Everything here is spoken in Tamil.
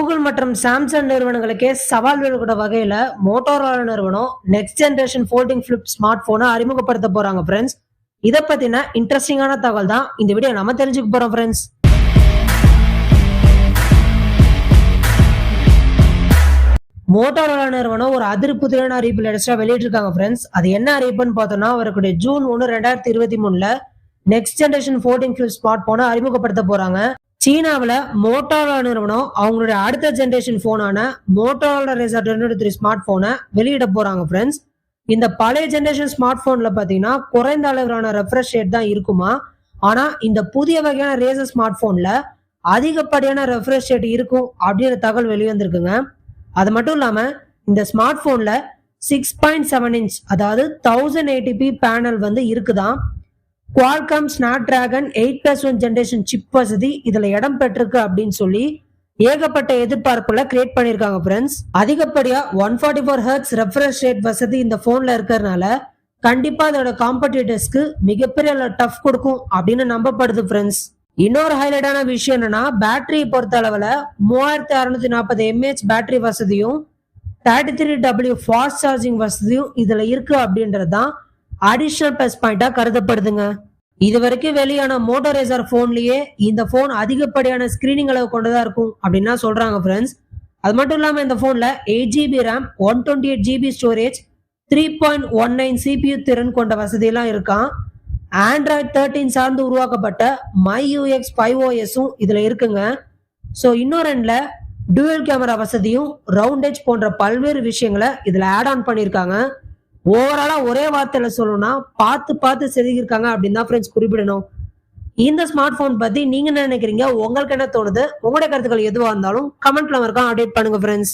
கூகுள் மற்றும் சாம்சங் நிறுவனங்களுக்கே சவால் விடக்கூடிய வகையில மோட்டோரோலா நிறுவனம் next generation folding flip smart போனை அறிமுகப்படுத்த போறாங்க ஃப்ரெண்ட்ஸ். இதை பத்தின இன்ட்ரெஸ்டிங்கான தகவல் தான் இந்த வீடியோ நம்ம தெரிஞ்சுக்க போறோம் ஃப்ரெண்ட்ஸ். மோட்டோரோலா நிறுவனம் ஒரு அதிர்ப்புதிரான அறிவிப்பு லேட்டஸ்டா வெளியிட்டிருக்காங்க ஃப்ரெண்ட்ஸ். அது என்ன அறிவிப்புன்னு பார்த்தோம்னா, வரக்கூடிய June 1, 2023 next generation folding flip smart போனை அறிமுகப்படுத்த போறாங்க. சீனாவில் மோட்டோரோலா நிறுவனம் அவங்களுடைய அடுத்த ஜெனரேஷன் போனான மோட்டோரோலா Razr 2023 ஸ்மார்ட் போனை வெளியிட போறாங்க ஃப்ரெண்ட்ஸ். இந்த பழைய ஜெனரேஷன் ஸ்மார்ட் போன்ல பாத்தீங்கன்னா குறைந்த அளவிலான ரெஃப்ரெஷ் ரேட் தான் இருக்குமா. ஆனா இந்த புதிய வகையான Razr ஸ்மார்ட் போன்ல அதிகப்படியான ரெஃப்ரெஷ் ரேட் இருக்கும் அப்படின்ற தகவல் வெளிவந்திருக்குங்க. அது மட்டும் இல்லாம இந்த ஸ்மார்ட் போன்ல 6.7 இன்ச் அதாவது 1080p பேனல் வந்து இருக்குதான். குவால்காம் ஸ்னாப்டிராகன் 8+1 ஜெனரேஷன் சிப் வசதி இதுல இடம் பெற்றிருக்கு அப்படின்னு சொல்லி ஏகப்பட்ட எதிர்பார்ப்புல கிரியேட் பண்ணிருக்காங்க ஃப்ரெண்ட்ஸ். அதிகப்படியா 144 ஹெர்ட்ஸ் ரெஃப்ரெஷ் ரேட் வசதி இந்த போன்ல இருக்கிறதுனால கண்டிப்பா அதோட காம்படிட்டர்ஸ்க்கு மிகப்பெரிய டஃப் கொடுக்கும் அப்படின்னு நம்பப்படுது ஃப்ரெண்ட்ஸ். இன்னொரு ஹைலைட்டான விஷயம் என்னன்னா, பேட்டரியை பொறுத்த அளவுல 3640 mAh பேட்டரி வசதியும் 33W ஃபாஸ்ட் சார்ஜிங் வசதியும் இதுல இருக்கு அப்படின்றதுதான் அடிஷனல் பிளஸ் பாயிண்டா கருதப்படுதுங்க. இது வரைக்கும் வெளியான மோட்டோ Razr போன்லயே இந்த போன் அதிகப்படியான ஸ்கிரீனிங் அளவு கொண்டதா இருக்கும் அப்படின்னு சொல்றாங்க ஃப்ரெண்ட்ஸ். அது மட்டும் இல்லாம இந்த போன்ல 8GB RAM 128GB storage 3.19 CPU திறன் கொண்ட வசதி எல்லாம் இருக்கான். Android 13 சார்ந்து உருவாக்கப்பட்ட MyUX 5OSம் இதுல இருக்குங்க. ஸோ இன்னொரு எண்ட்ல டூயல் கேமரா வசதியும் ரவுண்ட் எட்ஜ் போன்ற பல்வேறு விஷயங்களை இதுல ஆட் ஆன் பண்ணியிருக்காங்க. ஓவராலா ஒரே வார்த்தையில சொல்லணும்னா பார்த்து செதுக்கிருக்காங்க அப்படின்னு தான் ஃப்ரெண்ட்ஸ் குறிப்பிடணும். இந்த ஸ்மார்ட் போன் பத்தி நீங்க என்ன நினைக்கிறீங்க? உங்களுக்கு என்ன தோணுது? உங்களுடைய கருத்துக்கள் எதுவா இருந்தாலும் கமெண்ட்ல மறக்காம அப்டேட் பண்ணுங்க ஃப்ரெண்ட்ஸ்.